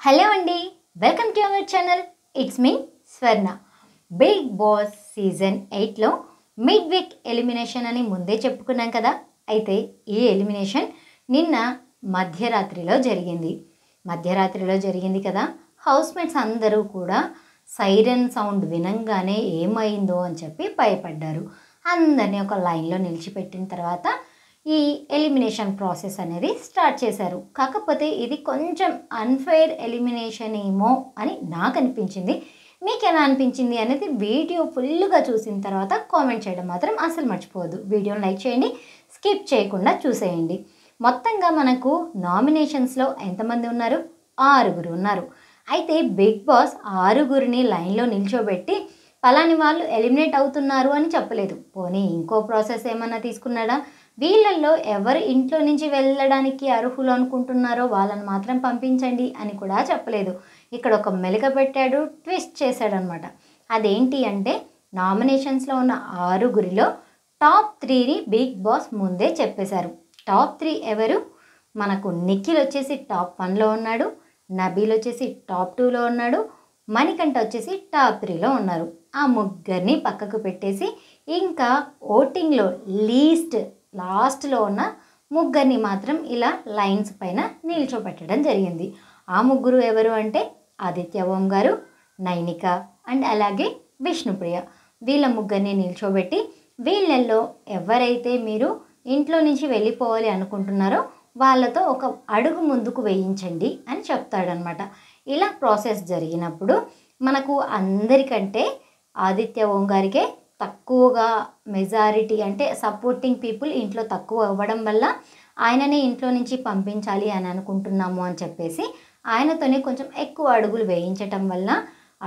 Hello అండి, welcome to our channel. It's me Swarna. Bigg Boss season 8లో mid week elimination అని ముందే చెప్పుకున్నాం కదా. అయితే ఈ ఎలిమినేషన్ నిన్న మధ్యరాత్రిలో జరిగింది కదా. హౌస్మేట్స్ అందరూ కూడా సైరన్ సౌండ్ వినంగానే ఏమైందో అని చెప్పి భయపడ్డారు. అందరినీ ఒక లైన్లో నిలిచిపెట్టిన తర్వాత ఈ ఎలిమినేషన్ ప్రాసెస్ అనేది స్టార్ట్ చేశారు. కాకపోతే ఇది కొంచెం అన్ఫెయిర్ ఎలిమినేషన్ ఏమో అని నాకు అనిపించింది. మీకు ఎలా అనిపించింది అనేది వీడియో ఫుల్గా చూసిన తర్వాత కామెంట్ చేయడం మాత్రం అసలు మర్చిపోవద్దు. వీడియోని లైక్ చేయండి, స్కిప్ చేయకుండా చూసేయండి. మొత్తంగా మనకు నామినేషన్స్లో ఎంతమంది ఉన్నారు? 6 ఉన్నారు. అయితే బిగ్ బాస్ 6 లైన్లో నిల్చోబెట్టి పలాని వాళ్ళు ఎలిమినేట్ అవుతున్నారు అని చెప్పలేదు. పోనీ ఇంకో ప్రాసెస్ ఏమన్నా తీసుకున్నాడా? వీళ్ళల్లో ఎవరు ఇంట్లో నుంచి వెళ్ళడానికి అర్హులు అనుకుంటున్నారో వాళ్ళని మాత్రం పంపించండి అని కూడా చెప్పలేదు. ఇక్కడ ఒక మెలిక పెట్టాడు, ట్విస్ట్ చేశాడనమాట. అదేంటి అంటే నామినేషన్స్లో ఉన్న 6 టాప్ 3ని బిగ్ బాస్ ముందే చెప్పేశారు. టాప్ 3 ఎవరు? మనకు నిఖిల్ వచ్చేసి టాప్ 1లో ఉన్నాడు, నబీల్ వచ్చేసి టాప్ 2లో ఉన్నాడు, మణికంఠ వచ్చేసి టాప్ 3లో ఉన్నారు. ఆ ముగ్గురిని పక్కకు పెట్టేసి ఇంకా ఓటింగ్లో లాస్ట్లో ఉన్న ముగ్గురిని మాత్రం ఇలా లైన్స్ పైన నిల్చోబెట్టడం జరిగింది. ఆ ముగ్గురు ఎవరు అంటే ఆదిత్య ఓం గారు, నైనిక అండ్ అలాగే విష్ణుప్రియ. వీళ్ళ ముగ్గురిని నిల్చోబెట్టి వీళ్ళల్లో ఎవరైతే మీరు ఇంట్లో నుంచి వెళ్ళిపోవాలి అనుకుంటున్నారో వాళ్ళతో ఒక అడుగు ముందుకు వేయించండి అని చెప్తాడనమాట. ఇలా ప్రాసెస్ జరిగినప్పుడు మనకు అందరికంటే ఆదిత్య ఓం గారికే తక్కువగా మెజారిటీ, అంటే సపోర్టింగ్ పీపుల్ ఇంట్లో తక్కువ అవ్వడం వల్ల ఆయననే ఇంట్లో నుంచి పంపించాలి అని అనుకుంటున్నాము అని చెప్పేసి ఆయనతోనే కొంచెం ఎక్కువ అడుగులు వేయించటం వల్ల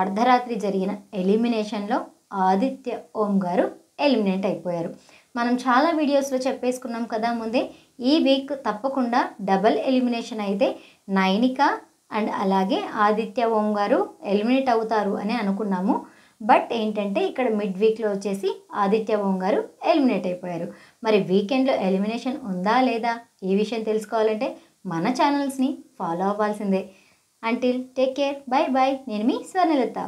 అర్ధరాత్రి జరిగిన ఎలిమినేషన్లో ఆదిత్య ఓం గారు ఎలిమినేట్ అయిపోయారు. మనం చాలా వీడియోస్లో చెప్పేసుకున్నాం కదా ముందే, ఈ వీక్ తప్పకుండా డబల్ ఎలిమినేషన్ అయితే నైనిక అండ్ అలాగే ఆదిత్య ఓం గారు ఎలిమినేట్ అవుతారు అని అనుకున్నాము. బట్ ఏంటంటే ఇక్కడ మిడ్ వీక్లో వచ్చేసి ఆదిత్య ఓం గారు ఎలిమినేట్ అయిపోయారు. మరి వీకెండ్లో ఎలిమినేషన్ ఉందా లేదా ఈ విషయం తెలుసుకోవాలంటే మన ఛానల్స్ని ఫాలో అవ్వాల్సిందే. Until take care, bye bye. నేను మీ స్వర్ణలత.